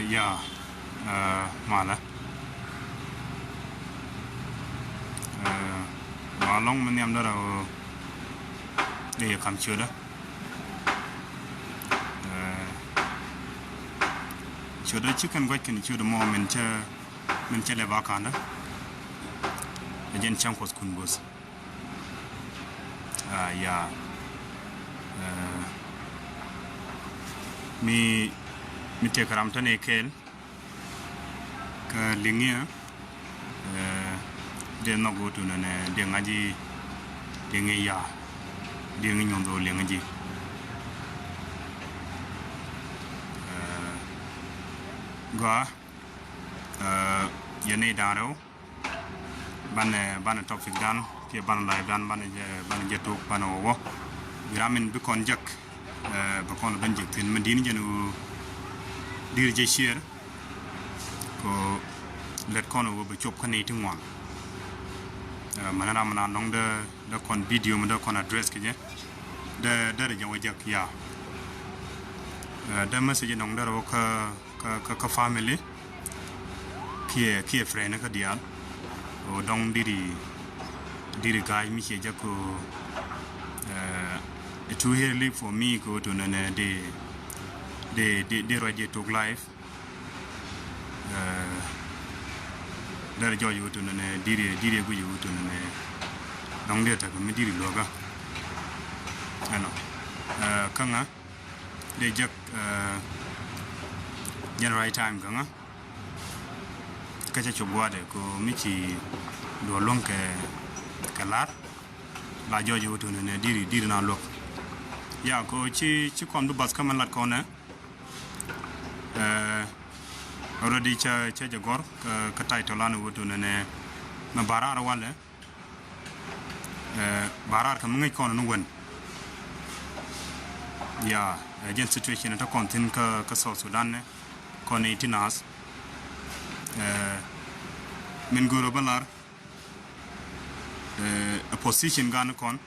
ya mala long mình em đó là để cầm chưa đó chưa đó chicken quay cái chưa đó mà mình chơi lại vào cả đó dân trong cuộc quân bus ya mi te karam tane kel ka lingia de no go to ne de ngaji de ngeya de nyon do le ngaji ga yene daro ban topic dan ke ban live dan ban jetu ban wo gramin bi kon jak ba kon ban jek tin mandini jenu dir je share ko let kon wo ba chop khane ti ngwa manana nong de kon video mo de kon address ke je de je wo jak ya de message nong de ro ka family ki friend ka dial o dong diri guy mi che jako to here live for me go to nane de radio talk live der joy to nane diri go you to nane dong de ta mi diri loga ano kanga de jak general time kanga kacha chobwade ko michi do lonke kalar la jojo to ne diri na lok ya ko ci kom du bas kaman lat ko ne already cha jagor ka title lan woto ne ma barar wala barar kam ngi ko no won ya gen situation ta kontin ka South Sudan ne ko ne tinas min goro balar a position gan kon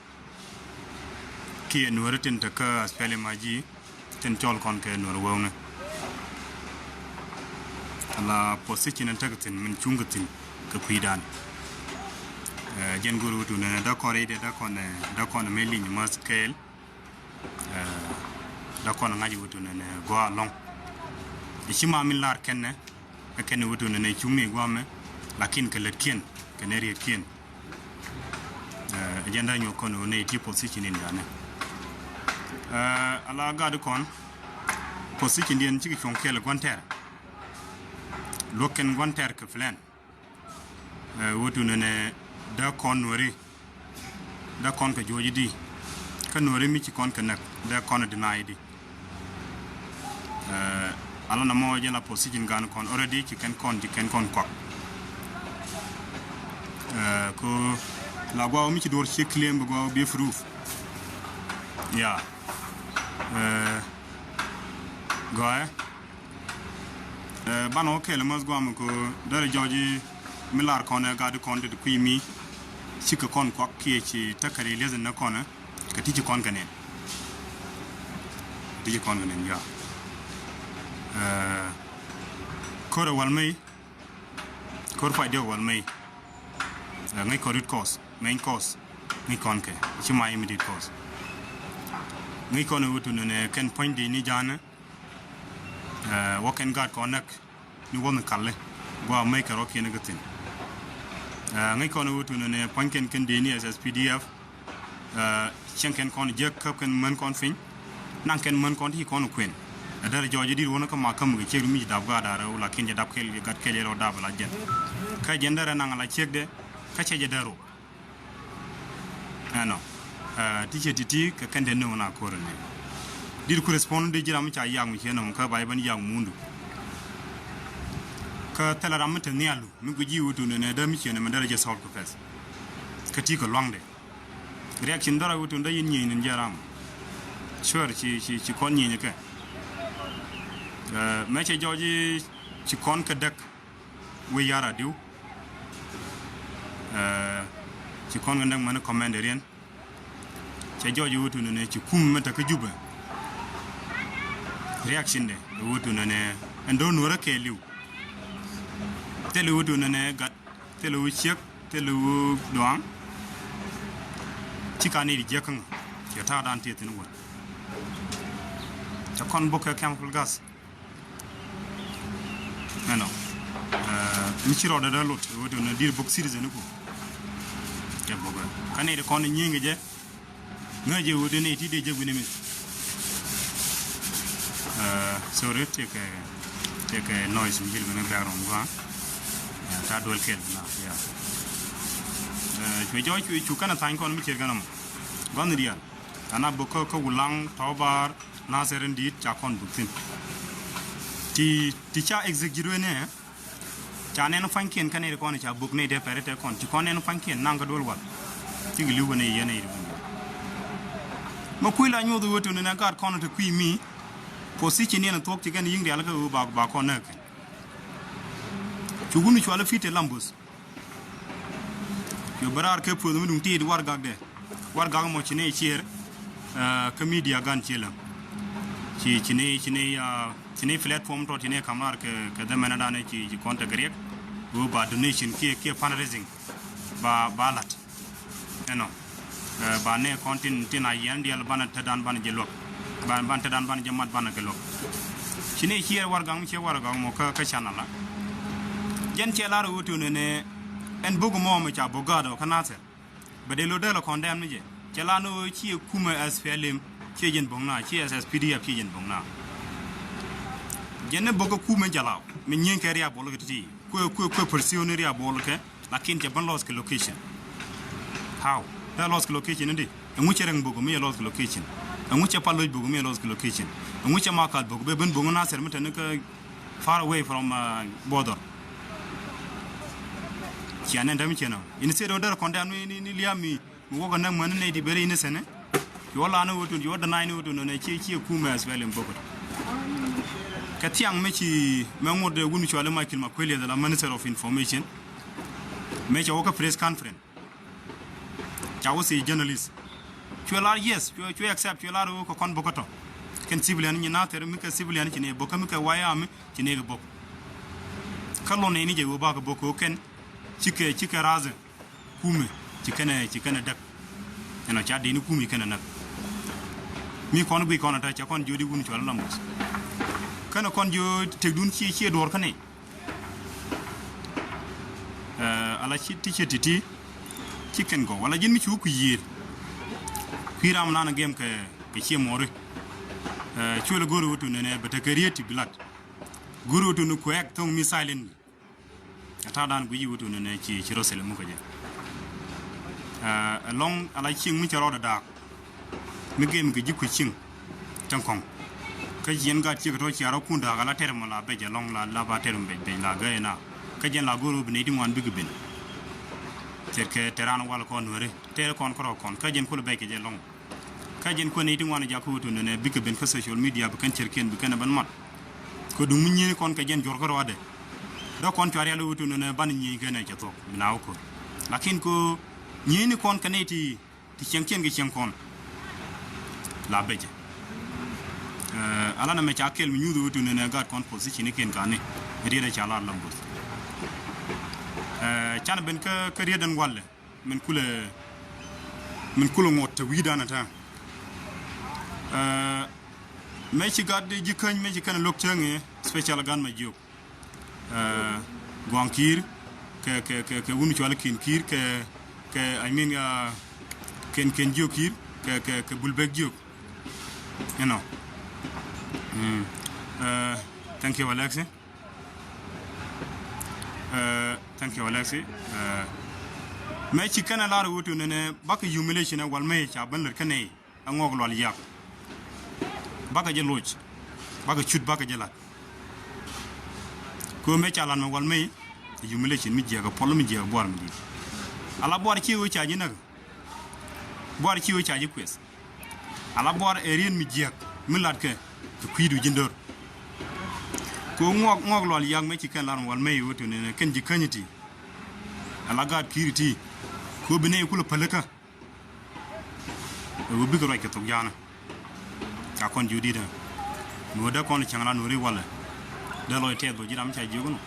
ki nuaratin ta ka spele maji ten tol kon ke nur wona la position ta gatin min chungatin ka kuidan gen goro tu ne da kore de da kon me ligne ma scale da kon ngaji wutu ne go long ishima min lar kenne kenne wutu ne chungni gwame lakin ke letken keneri ken agenda nyo kono ne ti position in dane ala gadu kon position dien ci ko kel gonter loken gonter ke flen wutu ne da kon wori da kon ke joji di kan wori mi ci kon ke nak da kon deny di ala na mo jena position gan kon already ci ken kon kok ko la gwa mi ci dor ci claim bu gwa bi fruf ya gwa bano kele mas gwa ko dara joji milar kon ga de kon de kuy mi ci ko kon ko ki ci takari lezen na kon ka ti ci kon ganen ti ci kon ganen ya ko re walmay ko fa de walmay ngai correct course main course ngai konke ci ma immediate course ngai kono wutu ne ken point di ni jana woken guard konak ni won kalle go mai ka roki ne gatin ngai kono wutu ne point ken di ni SSPDF chen ken kon je ka ken man kon fin nan ken man kon ti kon kwen adara joji dir wona ko ma kam ga ceglu mi dab ga dara wala ken je dab kel gat kel ro dab la jet ka jendara nan la cegde kace je daro ano tike titi ka kande no na korone dir correspond de jiram cha yang mi kenom ka bay ban yang mundu ka talaram ta nialu mi go jiwutu ne da mi kenem daraja sawt ko fes ka ti ko longde reaction dara wutu nda yin nyi ne jaram sure ci kon nyi ne ka me che joji ci kon ka dak we yara diu ci kon nga nak man commander yen ci joji wutu ne ci kum mata ka juba reaction de wutu ne and don't know a kelu. Tell you to Nene got tell you check, tell you doang. Chicani Jackon, your tar anti in one. The con book a chemical gas. I know. Michiro da lot, would on a deal book series in a book. Can I con in Yinga? No, you wouldn't eat it with him. Sorry, take a noise in the background. That will kill now, yeah. You can't thank on Michiganum. Gondia, Anaboko, Wulang, Tobar, Nasser indeed, Chakon Butin. Teacher executive. Chanen Funky and Canada Conica book made a parrot con Chicon and Funky and Nangadol one. Think you when a yenny. Maquilla knew the word to Nagar corner to queen me for sitting in and talk again in the Alga back on Nerkin. You wouldn't you feet a lambus. Your barar kept with the moon tea, Wargag there. Wargag Mochine here, Comedia gun chiller. Chine platform to Chine Kamar, Kadamanadane, Contagrep, who by donation, key fundraising, Balat. No. Bane kontin tina yendi albana tadan ban jelo ban tadan ban jamat ban gelo chine here wargang che wargang mo ka chanala jen che la rutu ne en bugu mo mo cha bogado kanase bedelo de lo condemn je che la no chi kuma SPLM che jen bongna chi SSPDF che jen bongna jen bogo kuma jalaw min nyen kariya bolo gati ko personeria bolo ke lakin je ban lost location how that lost location indi and which rang bogo me lost location and which palo bogo me lost location and which market bogo be ben bogo na sermeta far away from border kianen dami chena in se do condemn ni liami wogo na man ne di bere innocent yo la no wotu yo da nine wotu no chi kuma as well in bogo katiang mechi mangode wunu chwale Michael Makweli the Minister of Information mechi woka press conference I was a journalist. You are yes, you accept you are con bocoto. Can civilian in not a civilian in a bocamica Wyam, Chinega book. Colon any Ubaka boko can chica raza, kume, chicken duck, and a chat in kumi can me con be con attach upon Judy Wunchal numbers. Can a con you take dunchi here or can I like teacher tea. Chicken go. Well, I didn't you year. Hiram Nana game ke more. Chula guru to Nene, but a career to blood. Guru to Nuquack, tongue me silent. A tardan we would to Nene Chirosel Mukaja. Along I like ching which are all the dark. Me game get you quitching. Tankong. Kajan got Chikochi Arakunda, a latermola, beja long la lava terum la gaena. Kajan la guru beneating one big bin. Take Terran wall conwere, Telecon Crocon, Kajan Kulbeke long. Kajan Quanating one Jaku and a big ben social media, Bekancher can be cannibal mat. Could Muni con Kajan Jorgorade. The contrary to a bunny ganajato, Nauko. Lakinko, Yeni con Canati, the Chankin Gishankon. La Beja. Alana Machakel knew the Wutun and a guard composition again, Gani, Rida Chala Lambos. Chana ben career than Walle, Menkula mot, we done at Mechi got the Jikan, Mexican look change, special gun my joke. Guankir, Unichualakin Kir, I mean, can joke here, Bulbek joke. You know. Thank you, Alexi. Thank you, Alexi. My chicken a lot of wood in a bucket humiliation of one match, a bundle canay, a mogul yak. Bakaja lodge, Baka shoot Bakajala. Go match Alan one may, the humiliation media, a polymia of one. Alabor which I know. Borki which I request. Alabor Arian Mijak, Milladke, the Quidu Jinder. Go mogul young Mexican one may wood in a Kenji Kanity. Alagad Kiriti, who be named Paleka. It will be like a Togiana. I can't you did. No, that con Changan Uri Waller. de loy te do jiram cha jogo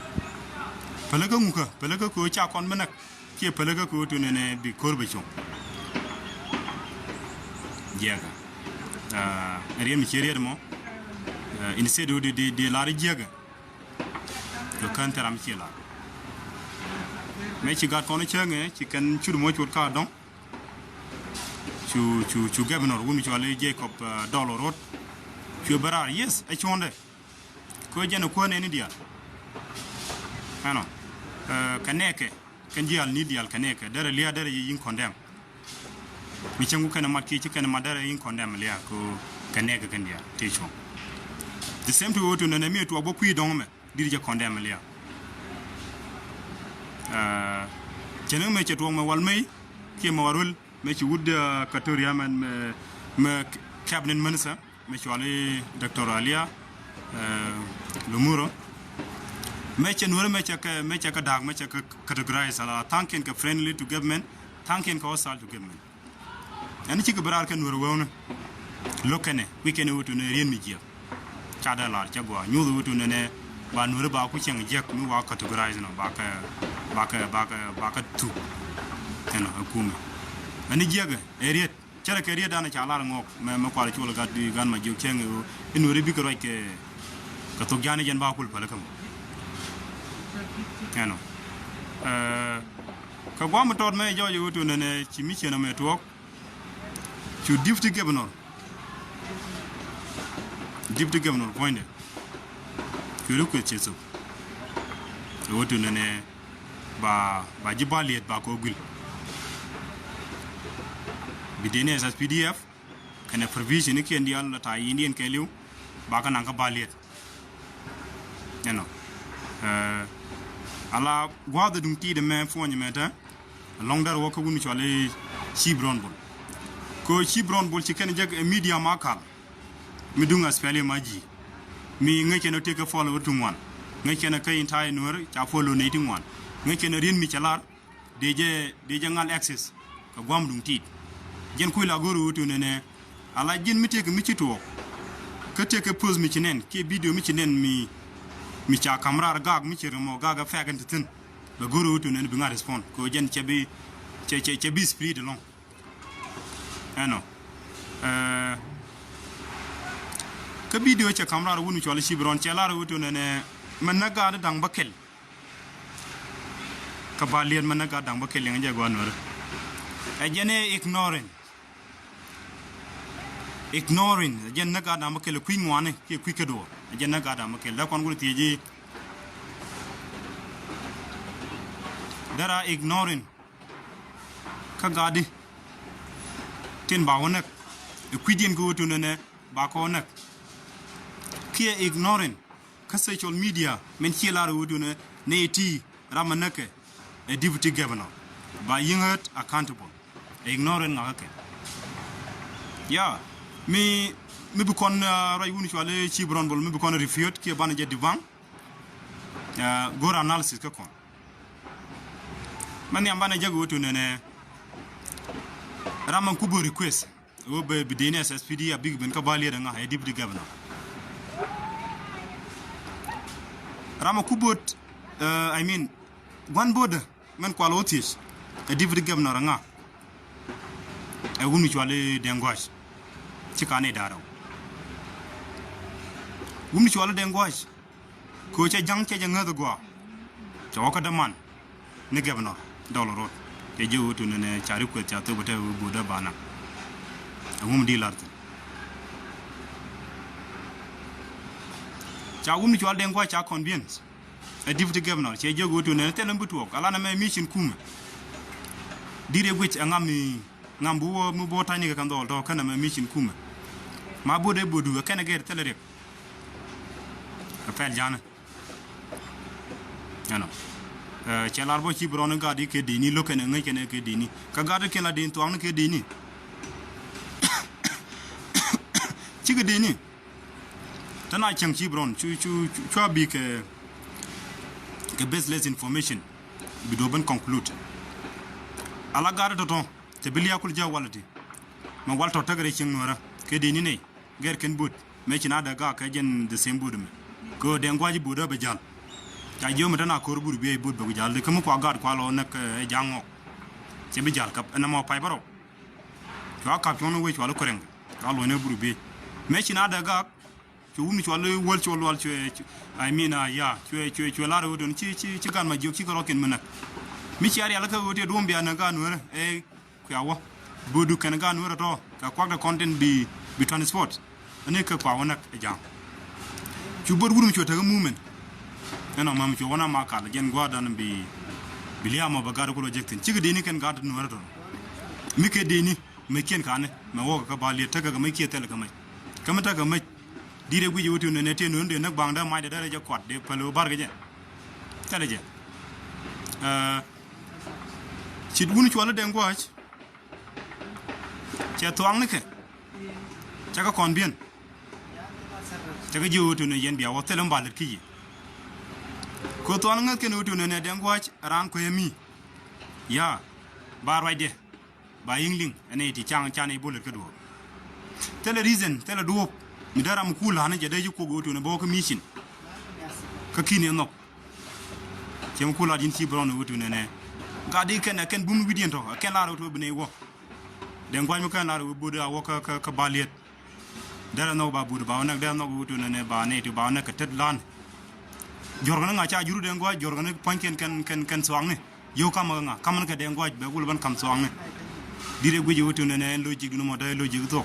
pelaga muka pelaga ko cha kon manak ke pelaga ko to ne bi korbe chon jega rien mi chérie mo in se de la jega ko kan taram ci la mais ci gat kono chenge ci kan ci mo ci ka don chu governor wumi ci wala Jacob Dolorot ci barar yes a chonde ko jeno ko ne ni dia ano kaneke kan jial ni dial kaneke dara liya dara yin condemn mi cengu kana matki ci kana madara yin condemn liya ko kaneke kan dia te chon the same to woto na mi to boku don me dirje condemn liya cenen me ci to me wal may ki ma warul me ci wud katoria man me cabinet minister me ci wali docteur Alia Lumuro mecha nure mecha ka dag mecha ka categorize ala thanking ka friendly to government thanking ka hostile to government ani ci ka barar ka nure wona lokane weekend wutu ne rien mi jia chada lar cha gwa nyu wutu ne ba nure ba ku cheng jek mi wa categorize no ba ka tu eno akuma ani jiaga eriet chara ka eriet dana cha lar ngok me kwala chula ga di gan ma jek cheng nure bi ko roke ka to jani jen ba kul pala kam ano ka gwa mo tod me jojo wutu ne ci mi chena me tok ci deputy governor poinde ci lu ko ci so wutu ne ba jibaliet ba ko gul bidene as PDF kana provision ki ndi Allah ta yindien ke liw ba ka nan ka baliet ano ala gwada dum ti de men fonye meta long dar woko wumi chole Chibron bol ko Chibron bol ci ken jeg media makal mi dunga spele maji mi ngeke no teke follow to one ngeke na kay tay nor cha follow ne tin one ngeke na rin mi chalar deje ngal access ko gwam dum ti jen kuy la goro wutu ne ala jen mi teke mi ci to ke teke pose mi ci nen ke video mi ci nen mi cha kamrar gag mi chiro mo gaga fagant tin ba goro wutu ne bi nga respond ko jen chebi speed long ano ka video cha kamrar wunu chola Chibron chelar wutu ne man na ga dang bakel ka balien man na ga dang bakel nga jago anwar e jene ignoring jen na ga dang bakel ku ngwane ke ku kedo jen na ga dang bakel da kon gulu tiji dara ignoring ka gadi tin ba wonak ku din go wutu ne ba ko nak kia ignoring ka social media men chilar wutu ne ti ramanake a deputy governor ba yingat accountable ignoring ngake ya mi bu kon ray wunu ci wala Chibron bol mi bu kon refute ki ban je divan gor analysis ka kon man yamba na jago wutu ne raman kubo request o be bidene SSPD a big ben ka bali da nga a deputy governor rama kubot I mean one border men kwalo otis a deputy governor nga e wunu ci wala dengwash ci kané daraw wunu ci wala dengwash ko ca jang ca nga go ca waka da man ne governor Dolorot te jewutu ne ciari ko ca to bata boda bana ngum di lart ca wumi ci walden ko ca convenience a deputy governor ce jego to ne telam butu ala na me mission kuma dire gwit ngambu wo mu botani ka kando to kana me mission kuma ma bode bodu kana ger telere ka fel jana ano ce larbo Chibron ga di ke dini lokene ngai kene ke dini ka ga de kena din to an ke dini ci ke dini tana chang Chibron chu bi ke baseless information bi do ban conclude ala ga de to te bilia kul ja walati ma walto tagare ching nora ke dini ne ger ken but me ci na da ga ka jen de sembud me ko den gwaji buda be jal ka jo mata na kor bur be bud be jal de kum ko gad kwa lo nak jango che be jal kap na mo pai baro ko ka tono we chwa lo koreng ka lo ne bur be me china da ga chu mi chwa lo wol chwa lo chwe I mean ya chwe la ro don chi gan ma jo chi ko ken manak mi chi ari ala ka wote dum bi ana ga no kwa wo budu kan ga no to ka kwa da content bi transport ane ka kwa wona jam chu bor guru chu ta movement ena mam chu wona ma ka gen gwa dan bi biliama ba ga ko project ci ga deni kan ga no to mi ke deni me ken kan me wo ka ba le ta ga me ke tel ga mai kama ta ga mai dire guji wutu ne te no de nak bang da mai da ja kwat de palo bar ga je tele je ci gunu chu wala den gwa ci to ang ne ke chaga kon bien chaga jiwutu ne yen biya wotelem balet ki ko to an ngake no tu ne den gwach ran ko yemi ya bar wayde ba yingling ene ti chang chane bolet ko do tele reason tele do mi daram kula ne je de ko go tu ne boko mission ka kini no kem kula din ci brown wutu ne ga de ken bum widien to ken la ro to bne wo den gwaj mi kan la ro bodu wo ka balet dara no ba budu ba nak dara no wutu ne ba ne tu ba nak tet lan jorgana nga cha juru den gwa jorgana panken kan swang ne yo kama nga kaman ka den gwa be gul ban kam swang ne dire guji wutu ne logique no mo da logique to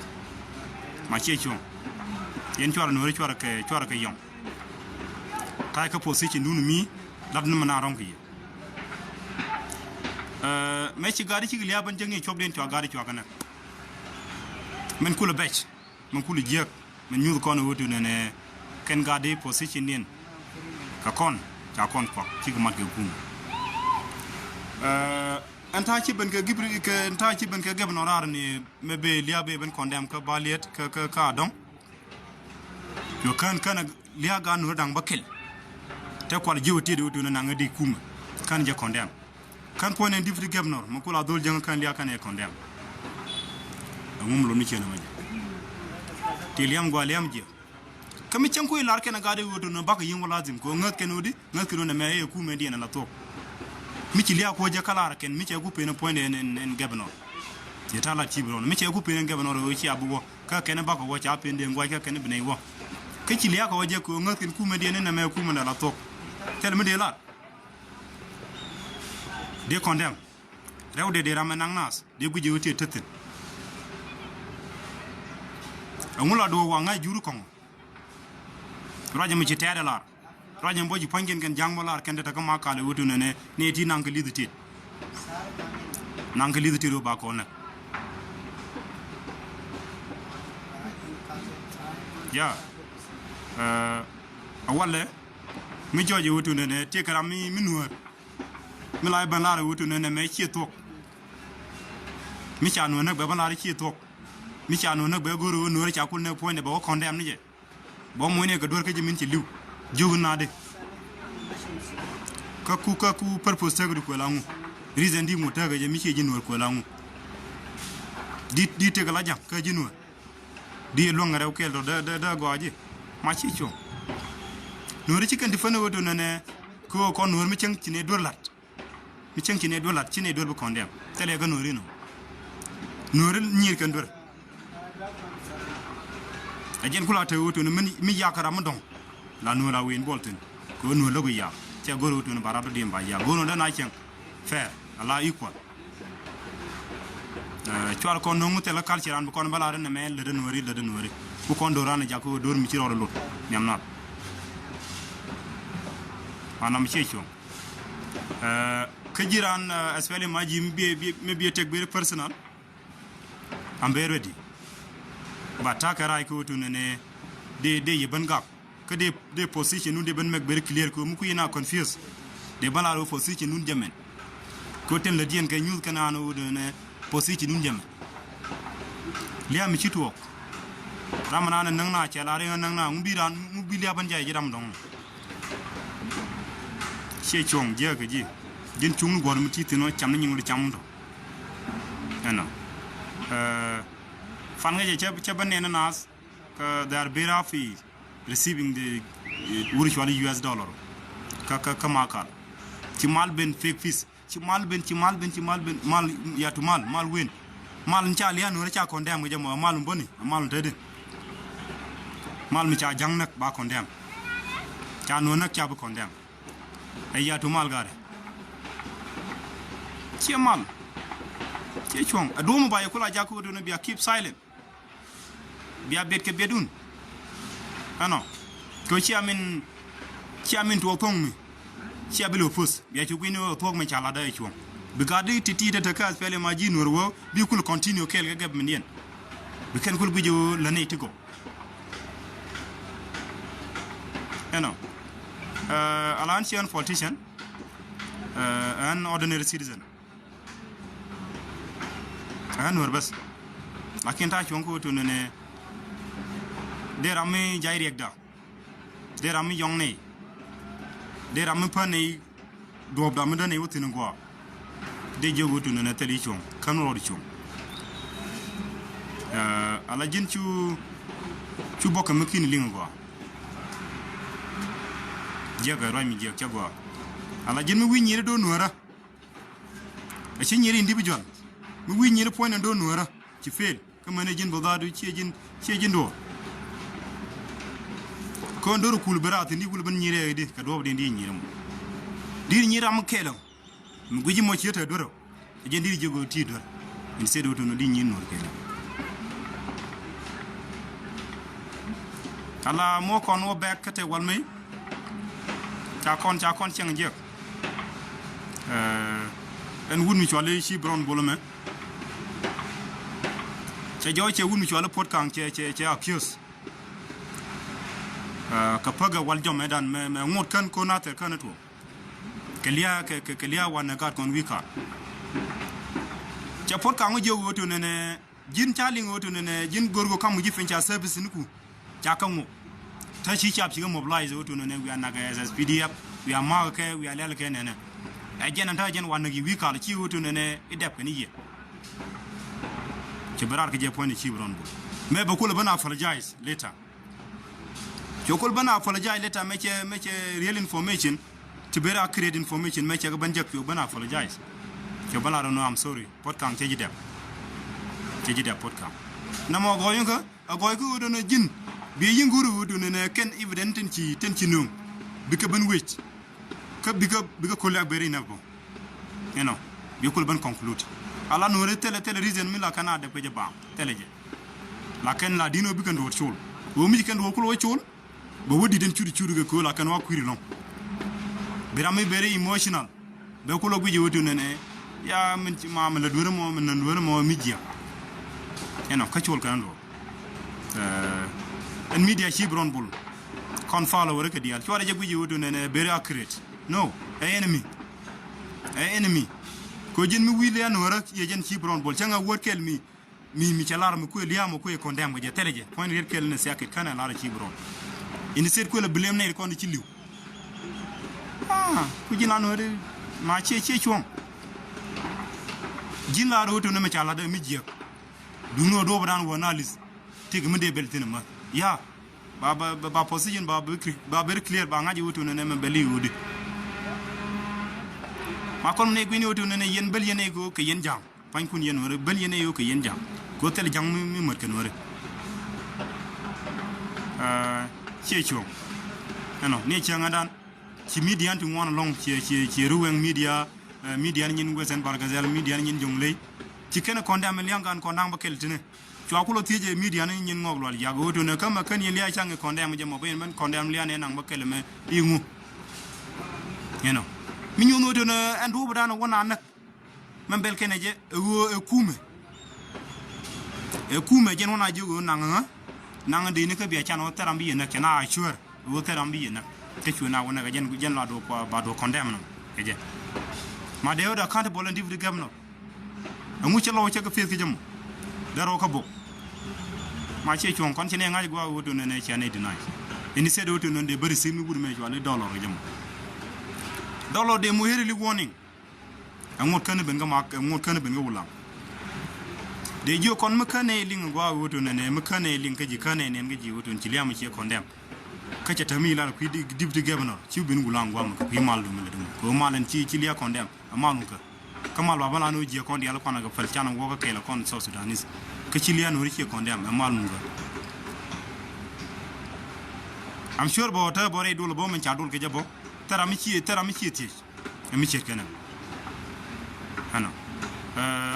ma che chon yen chwara no chwara ka yong kai ka position nunu mi lad no na rong ki me ci gari ci liya ban jangi chob den chwa gari chwa kana men kula bech men kula jek men nyu ko no wutu ne ken gadi position nin ka kon ko ci ga mat ga kum anta ci ben ka gibri ka anta ci ben ka geb no rar ni me be liya be ben kondam ka baliet ka dong yo kan liya ga no dang bakel te ko jiwti de wutu na ngadi kum kan je kondam kan point en difri geb no mo kula dol jang kan liya kan e kondam ngum lo ni ci na ma te liam go liam je kami chan ko lar ken ga de wodo no bak yin lazim ko ngat ken odi ngat kino na me e ku me di na to mi ci liya ko je kala ken mi ci ku pe no point en gebno je tala ci bro mi ci ku pe en gebno ro ci abugo ka ken ba ko wo cha pe ndem gwa ka ken bne wo ke ci liya ko je ko ngat ken ku me di na me ku me na to tel me de la de condemn rewde de ramanang nas de guje wote tetin amula do wa ngai juru ko raja mi ci tede lar raja mboji pangen ken jangmo lar ken de ka makale wutu ne ti nang liditi do ba ko na ya awale mi joji wutu ne te kara mi nuor mi lay ban lar wutu ne me ci tok mi cha no nak be ban lar ci tok mi cha no nak be goro no cha kul ne point be ko condemn ni je bo mo ne ga dor ka jimin ci liw jogu na de ka ku purpose tagru ko langu reason di mo taga je mi ci jinwor ko langu di te ga la jam ka jinwor di lo ngare ko do da goje ma ci cho no ri ci kan di fana wodo ne ko no mi ceng ci ne dor lat mi ceng ci ne dor lat ci ne dor bu condemn tele ga no ri no ri nyir kan dor ajen kula te woto no mi yakara mo don la no la wen bolten ko no logo ya che goro woto no barato de mba ya gono da na chen fair ala equal chwal ko no mute la culture an ko no balare ne me le den wori ku kon do rana jako dor mi ci roro lot ñam na manam checho kajiran especially maji mi be tek be personal am be ready ba takara ko to ne de yeban gap que de position nu de ben mek ber clear ko mu ko ina confuse de balaro position nu jamen ko ten le dien ke news kana no de ne position nu jamen liya mi ci to ramana nan na ce lare nan na mu bi liya ban jaye jidam don she chong je ga ji din chung gor mu ti tino cham ni ngi cham do ana fan nga je ban ne nas they are better off receiving the wuri chwali US dollar ka makal ci mal ben fake fis ci mal ben mal ya tu mal wen mal ncha lian wala cha condemn ga jamo mal mboni mal tede mal mi cha jang nak ba condemn cha no nak cha ba condemn ay ya tu mal gare ci mal ci chong aduma ba yakula jako do no biya keep silent biya bet ke bedun ano ko ci amin to pong mi ci abelo fus biya ci gwino to me chala da chong bigadi titi de ka spele ma ji norwo bi kul continue kel ga gab min yen bi ken kul gujo la ne tigo ano an ancient politician an ordinary citizen an wor bas lakin ta chon ko to ne de rami jay rek da de rami yong ne de rami pa ne do da mi da ne wutin go de jogo to ne tali chon kan ro di chon ala jin chu bokka makini linga go jaga rami jeg chagwa ala jin mi winyi do nuara a chin yiri individual mi winyi point do nuara ci fel kuma ne jin bodadu ci jin do ko ndoro kul berati ni kul ban nyire de ka do de ndi nyire mo dir nyire am kelo mi guji mo ci ta doro jin dir jego ti doro in sedo to no di nyin nor kelo ala mo kon wo back kate walmay cha kon chang je en wun mi chwale shi brown bolome che jo che wun mi chwale pot kang che accuse ka paga wal jom medan me ngot kan ko na te kan to kelia wan ga kon wika che pot kang jo woto ne jin chaling woto ne jin gorgo kam ji fincha service niku cha kan ta shi chap shi mobilize woto ne we anaga as PDF we are mark we are lelke ne ajen anta jen wan gi wika ci woto ne idep kan yi ci barar ke je point ci bron bo me ba kula bana apologize later jokol bana apologize later me real information to better accurate information me ga ban jak yo bana apologize ke bana no I'm sorry podcast te jidep podcast na mo goyon ka agoy ko do no jin bi yinguru do ne ken evident ten ci num bi ka ban wech ka bi ka ko la beri na bo you know bi ko ban conclude ala no re tele reason mi la kana de ko je ba tele je la ken la dino bi kan do chul o mi kan do ko lo chul bo wodi den ciudi ga ko la kan wa kwiri non birami beri emotional be ko lo guji wotu ne ya min ci ma la dure mo min nan dure mo mi jiya you know ka chul kan do en media shi bron bul kon follow rek di al ci wara je guji wotu ne beri accurate no enemy ko jin mi wile an wara ye jen ci bron bol changa workel mi chalar mi ko liya mo ko e condemn je teleje point workel ne sakit kana la ci bron ini set ko le blame ne ko ci liw ku jina no re ma che chuon jina ro to ne me chala de mi je du no do bran wonalis tig mi de beltina ma ya ba position ba very clear ba ngaji wuto ne me beli wudi ma kon ne gwini wuto ne yen bel yene go ke yen jam pan kun yen wore bel yene yo ke yen jam go tel jang mi mer ken wore checho ano ne changa dan ci media antu wona long ci ruwen media nyin gosen bargazel media nyin jongley ci ken ko ndam liangan ko ndam ba keltine ci akulo tije media nyin ngog lol yago woto ne kama kan yen liya change ko ndam jamo ben men ko ndam liane nang ba kelme ingu you know mi nyu woto ne andu budana wona nak men bel keneje e kume jen wona jogo nang de ne ka biya chano tarambi yena kana sure wo tarambi yena ke chuna wona ga jen la do ko ba do condemn no keje ma de oda kante bolen divu gamno amu ci lawo ci ka fes ke jam daro ka bo ma ci chon kon ci ne ngaji go wodo ne ci ane dinay ini sedo wodo non de bari simi bur me jwale dollar jam dollar de mo herili warning amot kan ben ga mak amot kan ben ga wulam de jo kon makane ling go wodo ne makane ling ka ji kane ne ngaji wodo ci liam ci condemn ka cha tami la ku deputy governor ci bin gulang gwam ka pi mal du mele dum ko malan ci liya condemn amanu ka kamal baba no je kon yalla kon ga fal chana go ka kela kon South Sudanese ka ci liya no ri ci condemn amanu ga I'm sure bo ta bore dul bo man cha dul ke jabo tara mi ci ti mi ci kana ano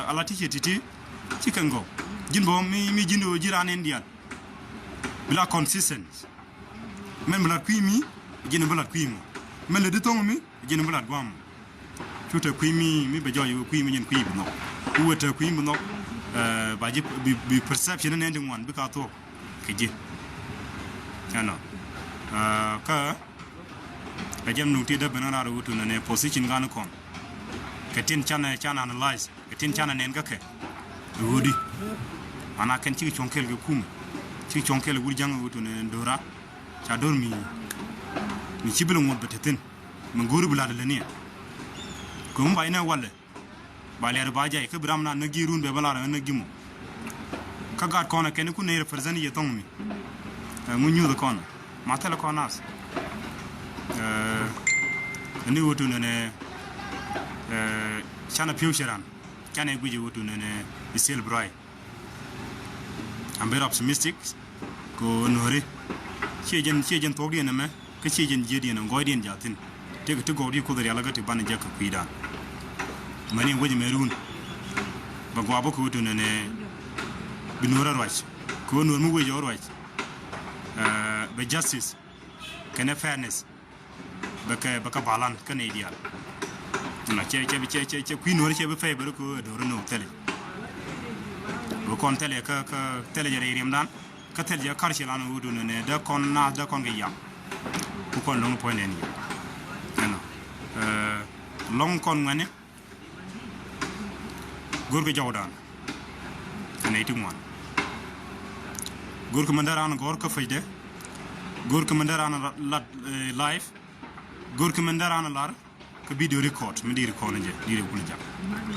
ala ti ci kan go jin bo mi jindo jirane ndian bila consistent men bla kwimi jin bla kwimi men le de tong mi jin bla gwam tuta kwimi mi be joyo kwimi nyen kwimi no uwata kwimi no ba ji bi perception ne nding wan bi ka to ke ji ano ka ajam nu ti da banana ru tu ne position gan kon ketin chana analyze ketin chana nen ga ke wudi ana kan ci chonkel ga kum ci chonkel wuri jang wutu ne dora cha dor mi ci bilu mo betetin man goru bula da ne ko mun bayina walle ba le ba jay ke bram na girun be bala na gimo ka gat kona ken ku ne represent ye tong mi mu nyu da kona ma tele konas ni wutu ne chana piusheran chana guji wutu ne isel brai I'm very optimistic ko nori chejen togdi na me ke chejen jedi na ngoidin jatin te to godi ko dari alaga te ban jaka kuida mani woji merun ba gwa boko wutu ne binora rwach ko nur mu woji rwach be justice kana fairness baka balan kana ideal na che qui nori che be favor ko do no tele ko kon tele ka tele jere rim dan ka tele ya karshi lan wudu ne da kon ga ya ko kon long point en ya no long kon ngane gorgo jawdan kana itu mon gorgo mandaran gorko fayde gorko mandaran live gorko mandaran lar ka video record mi di record nje di ko ja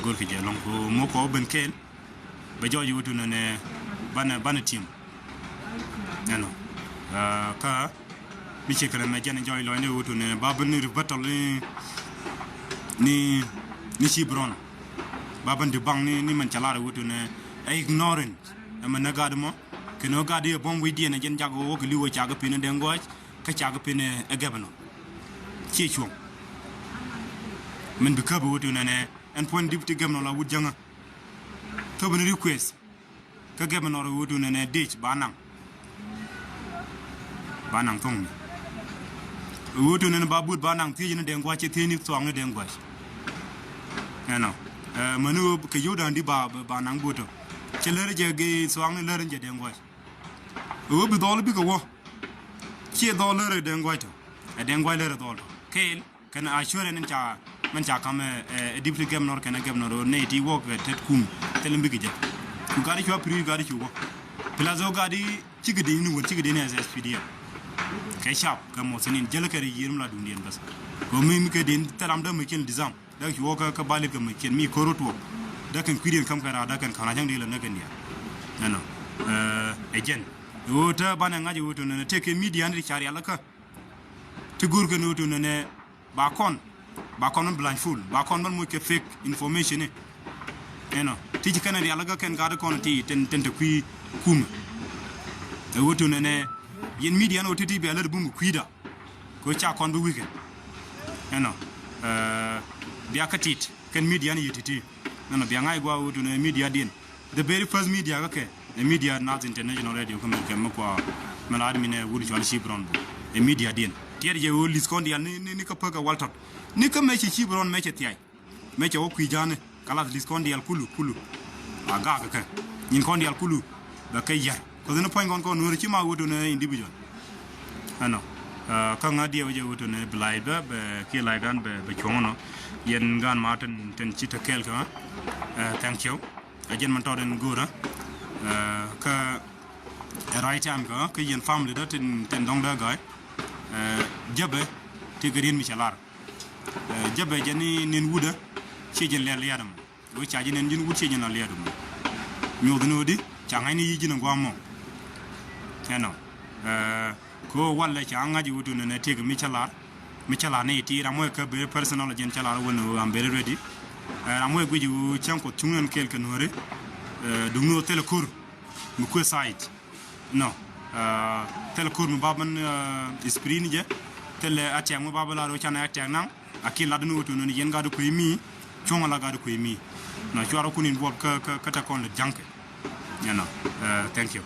gorko je long ko moko ben kel ba joji wutu ne bana team nano ka mi che kala me jana joy lo ne wutu ne baban ni battle ni ci bron baban di bang ni man chala wutu ne ignorant ama na gadmo ke no gadi bon wi di ne jen jago wo ko liwo chaga pine de ngoj ka chaga pine e gabano ci chuo men bi ka wutu ne en point deputy gamno la wujanga to ben request ka gebe no wudu ne ditch banang tong wudu ne babut banang ti ne den gwa che ti ni song ne den gwa no manu ke yoda ndi banang buto che lere je ge song ne lere je den gwa wo bi dol bi ko wo che dol lere den gwa to den gwa lere dol kel kana ashore ne cha man cha kam deputy governor kana governor ne ti wo ke tet kum telembi ge ku gari ko pri gari ko plazo gari chigde ni won chigde ne SPDF kay sharp kam mo senin jele kare yirum la dundiyen bas ko mi ke den taram da mi ken dizam da ki wo ka balik ka mi ken mi ko roto da kan kwidin kam kara da kan kana jang de la nagan ya nano again wota bana ngaji woto ne teke media ndi chari alaka to gurgo no to ne ba kon blindfold ba kon man mo ke fake information ne tiji kana di alaga ken gada kon ti ten te kui kum e woto ne yen media no titi be alar bungu kuida ko cha kon bu weekend biya katit ken media ni yititi biya ngai gwa woto ne media din the very first media okay the media not international radio come kem ko malad mine wuri jwal shibron bu e media din tier je wo liskondi al ni ka paka waltot ni ka mechi shibron mechi tiai mechi o kuijane kala liskondi al kulu aga ka nin kondi al kulu ba kayya ko dina point gon ko no ci ma wodo ne individual ka ngadi waje wodo ne blaida be ki laidan be chono yen gan maten ten ci ta kelka thank you ajen man tawden gora ka right time ka yen family da ten dong da guy jabe te garin mi chalar jabe jani nin wuda ci jen lel yadam wo chaji nen jin wut ci jen lel yadam ñoo gëno di ca ngay ni yi jina ngwa mo ko walla ci angaji wutu ne teg michala ne ti ramoy ka be personal gen chala wono am be ready ramoy guji wu chanko tungen kelken hore dum no telecour mu ko site no telecour mu baban esprit ni je tele atia mu babala ro chana atia nan akila dunu wutu no yen gadu ko mi chonga la gadu ko mi no chwaro kunin bob ka ta kon le jank you know thank you